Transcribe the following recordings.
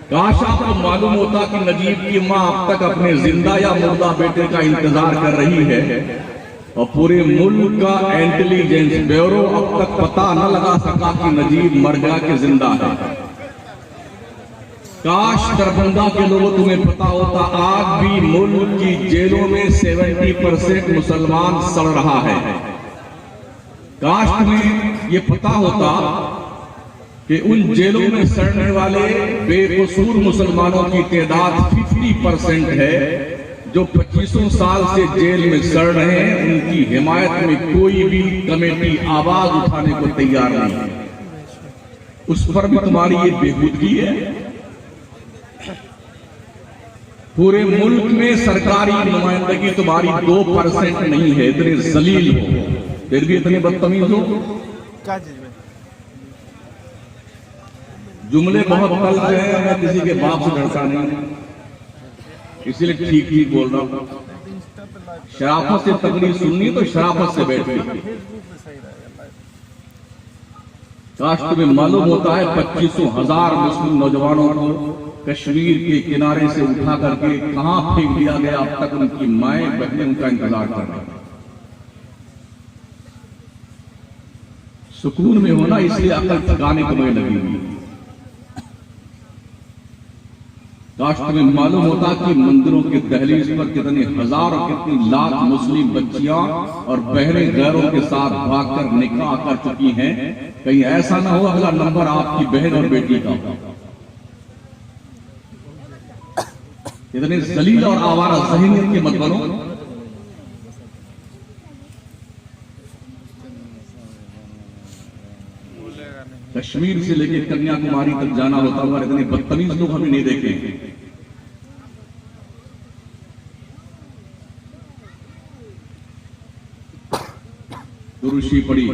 काश आपको मालूम होता कि नजीब की मां अब तक अपने जिंदा या मुर्दा बेटे का इंतजार कर रही है और पूरे मुल्क का इंटेलिजेंस ब्यूरो अब तक पता न लगा सका कि नजीब मर गया कि जिंदा है। काश दरभंगा के लोगों तुम्हें पता होता, आज भी मुल्क की जेलों में 70% मुसलमान सड़ रहा है। काश तुम्हें ये पता होता कि उन जेलों में सड़ने वाले बेकसूर मुसलमानों की तादाद 50% है। जो 25 साल से जेल में सड़ रहे हैं, उनकी हिमायत में कोई भी कमेटी आवाज उठाने को तैयार नहीं है। उस पर भी तुम्हारी ये बेहूदगी है। पूरे मुल्क में सरकारी नुमाइंदगी तुम्हारी 2% नहीं है। इतने जलील हो, फिर भी इतने बदतमीज हो। जुमले बहुत तल्ख हैं, मैं किसी के बाप से डरता नहीं, इसीलिए ठीक ठीक बोल रहा हूं। शराफत से तकरीर सुननी तो शराफत से बैठिए। काश तुम्हें मालूम होता है 25,000 मुस्लिम नौजवानों को कश्मीर के किनारे से उठा करके कहां फेंक दिया गया। अब तक उनकी माएं बहनें उनका इंतजार कर रही हैं। सुकून में होना, इसलिए अकल ठिकाने तुम्हें लगी हुई। काश तुम्हें मालूम होता कि मंदिरों के दहलीज पर कितने हजार और कितनी लाख मुस्लिम बच्चियां और बहनें गैरों के साथ भागकर निकाह कर चुकी हैं। कहीं ऐसा ना हो अगला नंबर आपकी बहन और बेटी का हो। इतने जलील और आवारा ज़हनियत के मत बनो। कश्मीर से लेकर कन्याकुमारी तक जाना होता हुआ इतने बदतमीज लोग हमें नहीं देखे। दुरूशी पड़ी।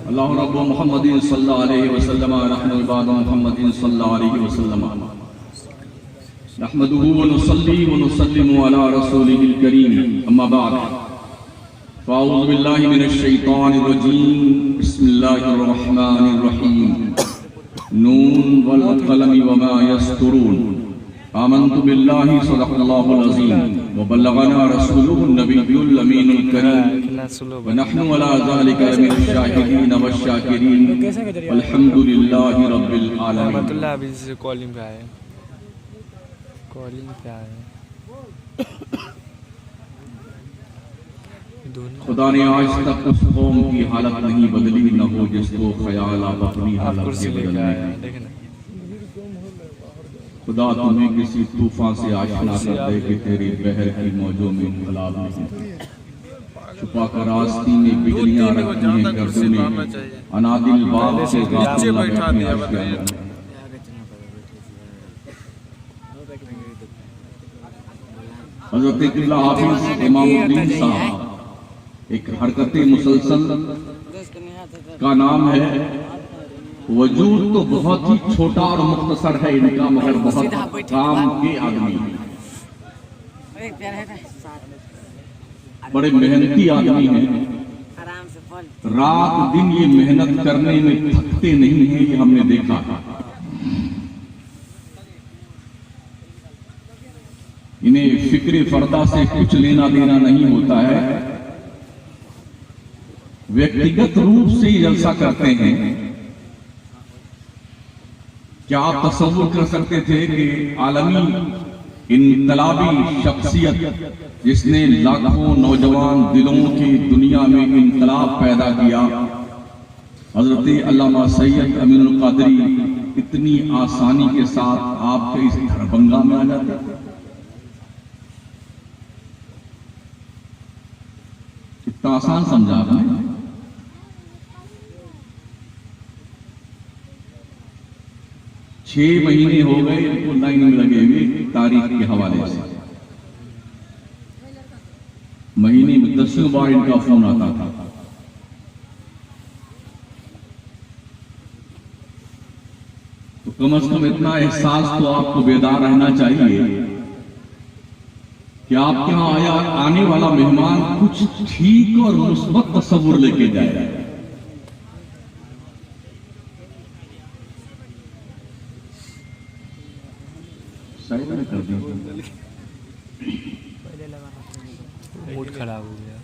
अल्लाह रब्बु मुहम्मदिन सल्लल्लाहु अलैहि वसल्लम नहनु इबादु मुहम्मदिन सल्लल्लाहु अलैहि वसल्लम नहमदुहु व नुसल्ली व नुसल्लिमु अला रसूलिहिल करीम अम्मा बाद फ़अऊज़ु बिल्लाहि मिनश शैतानिर रजीम बिस्मिल्लाहिर रहमानिर रहीम नून वल क़लमि वमा यस्तुरून आमन्तु बिल्लाहि सदक़ल्लाहुल अज़ीम व बल्लगना रसूलुहुन नबियुल अमीनुल करीम व नहनु अला ज़ालिका मिनश शाहिदीन वश शाकिरीन वल्हम्दुलिल्लाहि रब्बिल आलमीन। अभी से कॉलिंग पे आए। खुदा ने आज तक उस कौम की हालत नहीं बदली, न हो जिसको ख्याल आप अपनी हालत से बदलने का। खुदा तुम्हें किसी तूफान से आशना कर दे कि तेरी बहर की मौजों में इनकलाब नहीं। छुपा कर रास्ती में बिजलियां रखती हैं गर्दों में, अनादिल बाप से गाफिल न बैठे आशियां। हज़रत क़िबला हाफ़िज़ इमामुद्दीन साहब एक हरकत मुसलसल का नाम है। वजूद तो बहुत ही छोटा और मुख्तसर है इनका, मगर बहुत काम के आदमी, बड़े मेहनती आदमी हैं। रात दिन ये मेहनत करने में थकते नहीं हैं, ये हमने देखा। इन्हें फिक्र फर्दा से कुछ लेना देना नहीं होता है। व्यक्तिगत रूप से ही जलसा करते हैं। क्या आप तसव्वुर कर सकते थे कि आलमी इनकलाबी शख्सियत जिसने लाखों नौजवान दिलों की दुनिया में इनकलाब पैदा किया, हजरत अल्लामा सैयद अमीनुल कादरी इतनी आसानी के साथ आपके इस दरभंगा में आ जाते? कितना आसान समझा आपने। 6 महीने हो गए इनको लाइन में लगे हुए तारीख के हवाले से। महीने में 10 बार इनका फोन आता था। तो कम से कम इतना एहसास तो आपको बेदार रहना चाहिए कि आपके यहां आने वाला मेहमान कुछ ठीक और मुस्बत तस्वुर लेके जाए। साइड में कर दी। मूड खराब हो गया।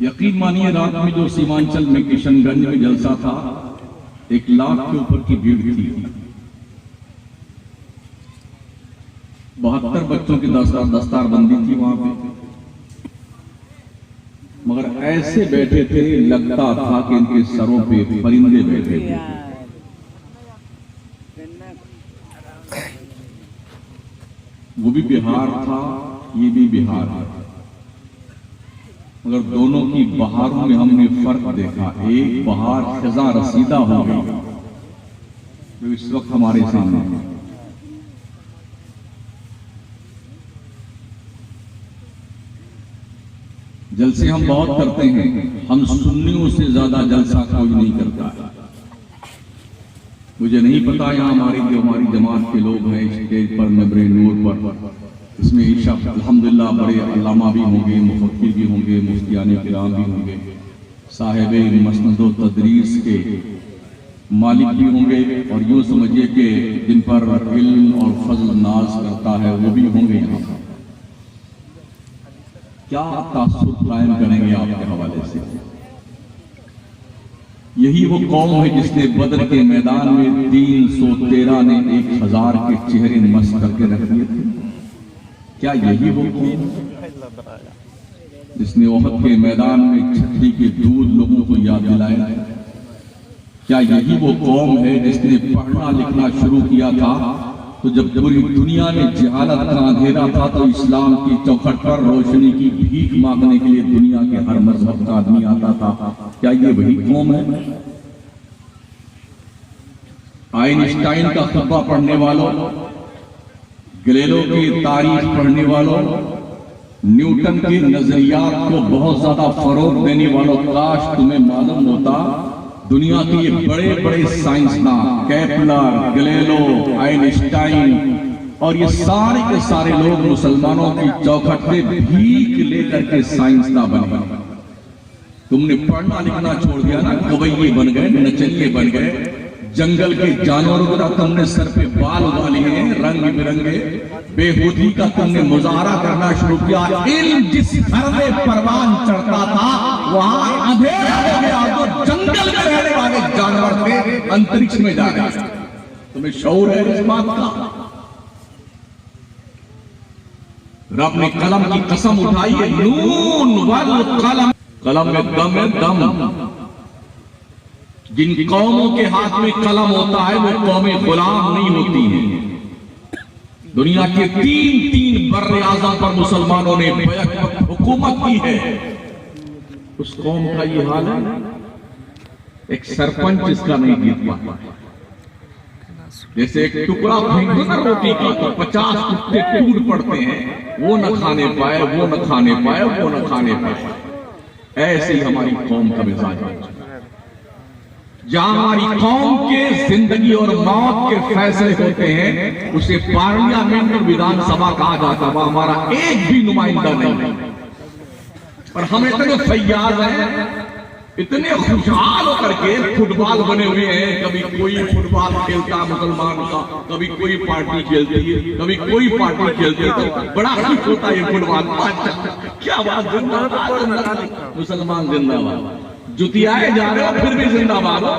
यकीन मानिए रात में जो सीमांचल में किशनगंज में जलसा था, 1 लाख के ऊपर की भीड़ थी। 72 बच्चों की दस्तारबंदी थी वहां पे, मगर ऐसे बैठे थे लगता था कि इनके सरों पे परिंदे बैठे थे। वो भी बिहार था, ये भी बिहार है, मगर दोनों की बहारों में हमने फर्क देखा। एक बहार खजा रसीदा हो गई जो इस वक्त हमारे सामने है। जलसे हम बहुत करते हैं, हम सुन्नियों से ज्यादा जलसा कोई नहीं करता है। मुझे नहीं पता यहाँ हमारी जमात के लोग हैं स्टेज पर, नबरे नूर पर, इसमें ईशा अल्हम्दुलिल्लाह बड़े अल्लामा भी होंगे, मुफक्किर भी होंगे, मुफ्तियाने किराम भी होंगे, साहिबे मसनदो तदरीस के मालिक भी होंगे, और यूं समझिए कि जिन पर इल्म और फजल नाज करता है वो भी होंगे। यहाँ क्या तासुर कायम करेंगे आपके हवाले से? यही वो कौम है जिसने बदर के मैदान में 313 ने 1000 के चेहरे मस्त करके रख दिए थे। क्या यही वो कौम जिसने ओहद के मैदान में छठी के दूध लोगों को याद दिलाया? क्या यही वो कौम है जिसने पढ़ना लिखना शुरू किया था तो जब पूरी दुनिया में जहालत का अंधेरा था तो इस्लाम की चौखट पर रोशनी की भीख मांगने के लिए दुनिया के हर मजहब का आदमी आता था? क्या ये वही कौम है? आइंस्टाइन का खुतबा पढ़ने वालों, गैलीलियो की तारीख पढ़ने वालों, न्यूटन के नजरियात को बहुत ज्यादा फरोग देने वालों, काश तुम्हें मालूम होता दुनिया के ये बड़े बड़े साइंसदान केपलर, गैलीलियो, आइंस्टाइन और ये सारे के सारे लोग मुसलमानों की चौखट से भीख लेकर के साइंसदान बने। तुमने पढ़ना लिखना छोड़ दिया ना, गवैये बन गए, नचनिए बन गए, जंगल के जानवरों का तुमने सर पे बाल उगा लिए रंग बिरंगे, बेहूदी का तुमने मुजाहरा करना शुरू किया। इल्म जिस घर में परवान चढ़ता था वहां अंधेरा हो गया, तो जंगल में रहने वाले जानवर थे अंतरिक्ष में जा रहे। तुम्हें शऊर है इस बात का? रब ने कलम की कसम उठाई है, नून वल कलम, कलम में दम है, दम। जिन कौमों के हाथ में कलम होता है वो कौमें गुलाम नहीं होती हैं। दुनिया के 3 बर्रे आज़म पर मुसलमानों ने बैक हुकूमत की है, उस कौम का ये हाल है। एक सरपंच इसका नहीं जीत पाता। जैसे एक टुकड़ा फेंको ना रोटी का तो 50 टुकड़े टूट पड़ते हैं, वो न खाने पाए, वो न खाने पाए, वो न खाने पाए। ऐसे ही हमारी कौम का मिजाज है। जहां हमारी कौम के जिंदगी और मौत के फैसले होते हैं उसे पार्लियामेंट और विधानसभा कहा जाता है। हमारा एक भी नुमाइंदा नहीं, और हम इतने फैयाज हैं, इतने खुशहाल होकर के फुटबॉल बने हुए हैं। कभी कोई फुटबॉल खेलता मुसलमान का, कभी कोई पार्टी खेलती है, कभी कोई पार्टी खेलती है, तो बड़ा खुश होता है फुटबॉल। क्या बात, जिंदाबाद मुसलमान, जिंदाबाद। जुतियाए जा रहे हो फिर भी जिंदाबाद हो।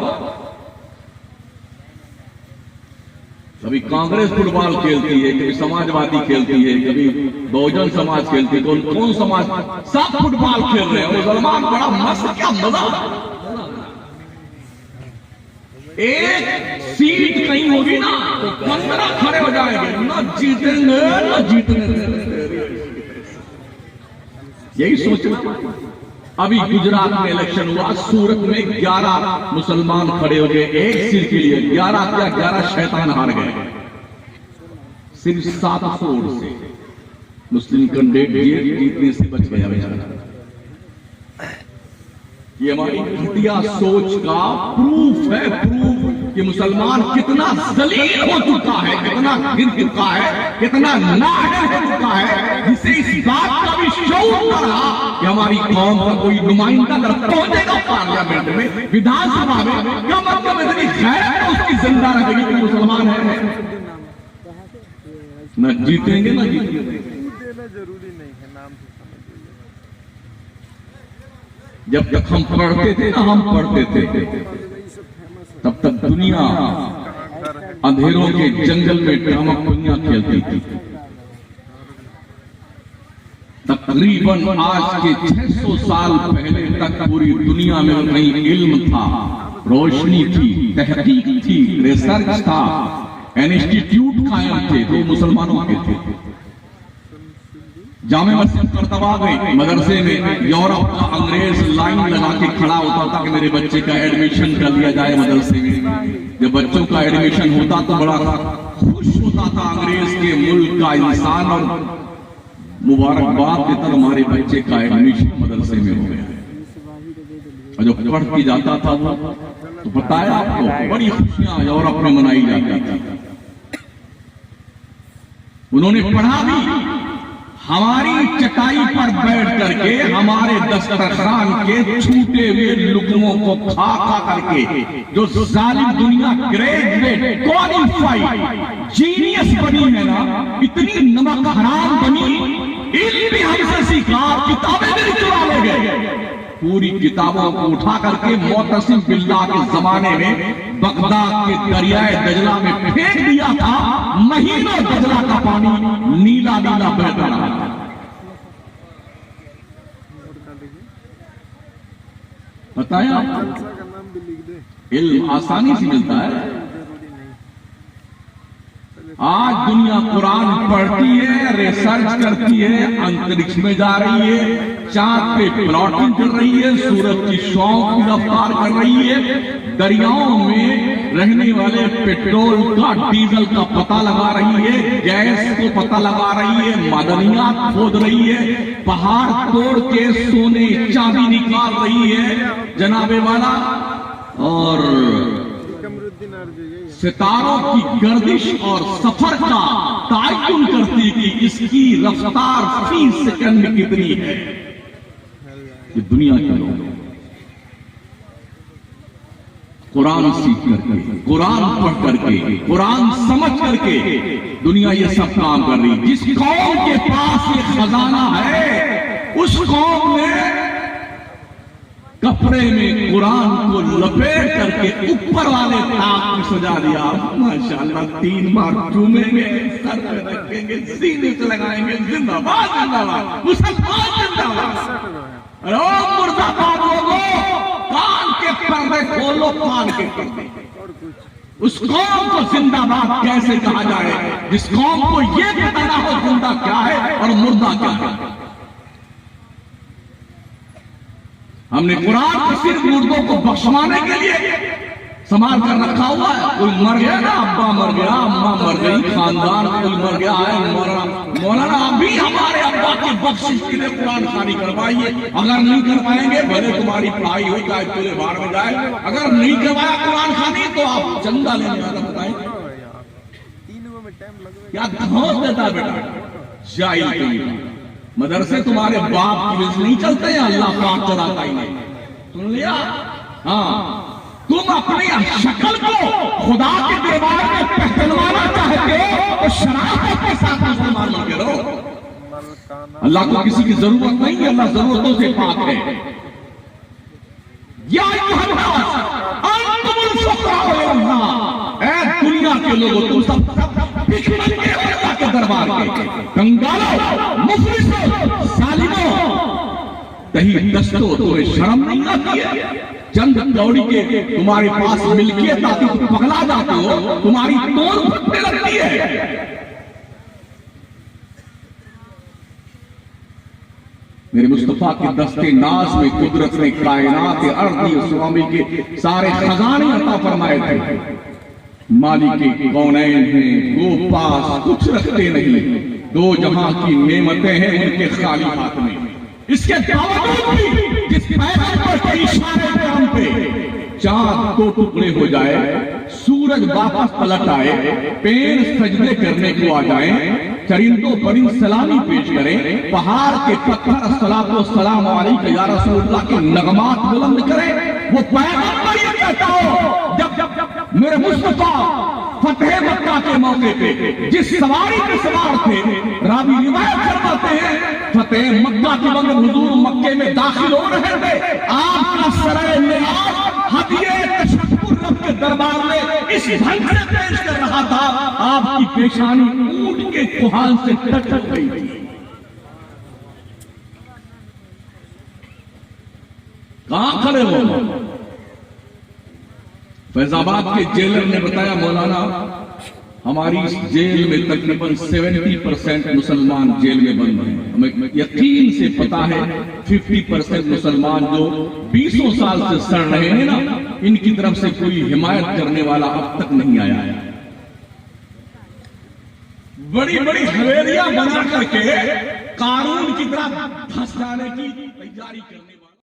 कभी कांग्रेस फुटबॉल खेलती है, कभी समाजवादी खेलती है, कभी बहुजन समाज खेलती है, कौन समाज, सब फुटबॉल खेल रहे हैं मुसलमान। बड़ा मस्त, क्या मजा। एक सीट नहीं होगी ना तो 15 खड़े हो जाएंगे, ना जीतेंगे ना जीतने। यही सोचना। अभी गुजरात में इलेक्शन हुआ, सूरत में 11 मुसलमान खड़े हो गए एक सीट के लिए। 11 शैतान हार गए। सिर्फ 700 वोट से मुस्लिम कैंडिडेट जीतने से बच गया बेचारा। ये हमारी घटिया सोच का प्रूफ है, प्रूफ कि मुसलमान कितना जलील हो चुका है, कितना गिर चुका है। कितना नाहक हो चुका है, जिसे इस बात का भी शौक न रहा कि हमारी कौम का कोई नुमाइंदा अगर पहुंचेगा पार्लियामेंट में, विधानसभा में, क्या मतलब इतनी गैरत तो उसकी जिंदा रहेगी कि मुसलमान है। न जीतेंगे न जीतेंगे। जरूरी नहीं है, नाम से समझिए। जब तक हम पढ़ते थे ना, हम पढ़ते थे, तब तक दुनिया अंधेरों के जंगल में ड्रामा दुनिया खेलती थी। तकरीबन आज के 600 साल पहले तक पूरी दुनिया में कहीं इल्म था, रोशनी थी, तहकीक थी, रिसर्च था, इंस्टीट्यूट कायम थे, तो मुसलमानों के थे। जामे मस्जिद करतबा में मदरसे में यूरोप का अंग्रेज लाइन लगा के खड़ा होता था कि मेरे बच्चे का एडमिशन कर लिया जाए मदरसे में। जब बच्चों का एडमिशन होता तो बड़ा खुश होता था अंग्रेज के मुल्क का इंसान और मुबारकबाद देता, हमारे बच्चे का एडमिशन मदरसे में हो गया। और जब पढ़ के जाता था वो तो बताया आपको, बड़ी खुशियां यूरोप में मनाई जाती थी। उन्होंने पढ़ा भी, हमारी चटाई पर बैठ करके हमारे दस्तरखान के छूटे हुए लुकमों को खा खा करके जो जालिम दुनिया ग्रेजुएट क्वालिफाइड जीनियस बनी है ना, इतनी नमक हराम बनी, इल्म भी हमसे सीखा, किताबें भी चुरा ले गए। पूरी किताबों को उठा करके मोतसिम बिल्लाह के जमाने में बगदाद के दरियाए दजला में फेंक दिया था। महीनों दजला का पानी नीला नीला बहता रहा। बताया, इल्म आसानी से मिलता है। आज दुनिया कुरान पढ़ती है, रिसर्च करती है, अंतरिक्ष में जा रही है, चांद पे प्लॉटिंग कर रही है, सूरज की शौक की रफ्तार कर रही है, दरियाओं में रहने वाले पेट्रोल का, डीजल का पता लगा रही है, गैस को पता लगा रही है, मादनियात खोद रही है, पहाड़ तोड़ के सोने चांदी निकाल रही है जनाबे वाला, और सितारों की गर्दिश और सफर का तायुन करती कि इसकी रफ्तार फी सेकंड में कितनी है। ये दुनिया के लोग कुरान सीख करके, कुरान पढ़ करके, कुरान समझ करके दुनिया ये सब काम कर रही। जिस कौम के पास ये खजाना है, उस कौम ने कपड़े में कुरान को लपेट करके ऊपर वाले ताक में सजा दिया। माशाअल्लाह 3 बार चूमेंगे, सर पे रखेंगे, सीने से लगाएंगे, जिंदाबाद जिंदाबाद मुसलमान जिंदाबाद। अरे ओ मुर्दाबाद लोगों, कान के पर्दे खोलो, कान के पर्दे। उस कौम को जिंदाबाद कैसे कहा जाए जिस कौम को ये पता ना हो जिंदा क्या है और मुर्दा क्या है। हमने कुरान को सिर्फ मुर्दों को बख्शवाने के लिए संभाल कर रखा हुआ है। कोई मर गया ना, अब्बा मर गया, अम्मा मर गई, खानदान कोई मर गया है, मौलाना अभी हमारे अब्बा की बख्शिश के लिए कुरान खानी करवाइए। अगर नहीं करवाएंगे, भले तुम्हारी पढ़ाई हो जाए, पूरे बाहर में जाए, अगर नहीं करवाया कुरान खानी तो आप चंदा लेने वाला बताएं क्या धौस देता बेटा। जाहिल मदरसे तुम्हारे बाप की वजह से नहीं चलते हैं, अल्लाह पाक चलाता ही नहीं। सुन लिया? हाँ, तुम अपनी शक्ल को खुदा के दरबार में पहचानवाना चाहते हो तो शराफत के साथ मुसलमान बन के रहो। अल्लाह को किसी की जरूरत नहीं है, अल्लाह जरूरतों से पाक है। या दुनिया के लोगों तुम सब अल्लाह के दरबार के कंगालों, मुफलिसों, सालिमों, कहीं दस्तों, तुम्हें शर्म नहीं आती है? चंद कौड़ी के तुम्हारे पास मिल्कियत आती तो पगला जाते हो, तुम्हारी तोड़ फटने लगती है। मेरे मुस्तफा के दस्ते नाज में कुदरत ने कायनात अर्दी स्वामी के सारे खजाने अता फरमाए थे। मालिक के कौनैन हैं, वो पास कुछ रखते नहीं, दो जहां की नेमतें हैं उनके खाली हाथ में। इसके बावजूद भी जिस पैगंबर के इशारे पे हम पे चांद दो टुकड़े हो जाए, सूरज वापस पलट आए, पेड़ सजदे करने को आ जाए, चरिंदों बड़ी सलामी पेश करें, पहाड़ के पत्थर सलातो सलाम अलैका या रसूलुल्लाह के नगमात बुलंद करें, वो पैगंबर ये कहता हो जब मेरे मुस्तफा फतेह मक्का के मौके पे जिस सवारी पे सवार थे, रावी रिवायत करवाते हैं फतेह मक्का के वक्त हुजूर मक्के में दाखिल हो रहे थे, आपका सराय नियाज़ हदिये तशक्कुर रब के दरबार में इस ढंग से पेश कर रहा था, आपकी पेशानी ऊंट के कुहान से टकरा गई थी। कहां खड़े हो? फैजाबाद के जेलर ने बताया, मौलाना हमारी इस जेल में तकरीबन 70% मुसलमान जेल में बंद हैं। हमें यकीन से पता है 50% मुसलमान जो 20 साल से सड़ रहे हैं ना, इनकी तरफ से कोई हिमायत करने वाला अब तक नहीं आया है। बड़ी बड़ी हवेलियां बना करके कानून की तरफ फंस जाने की तैयारी करने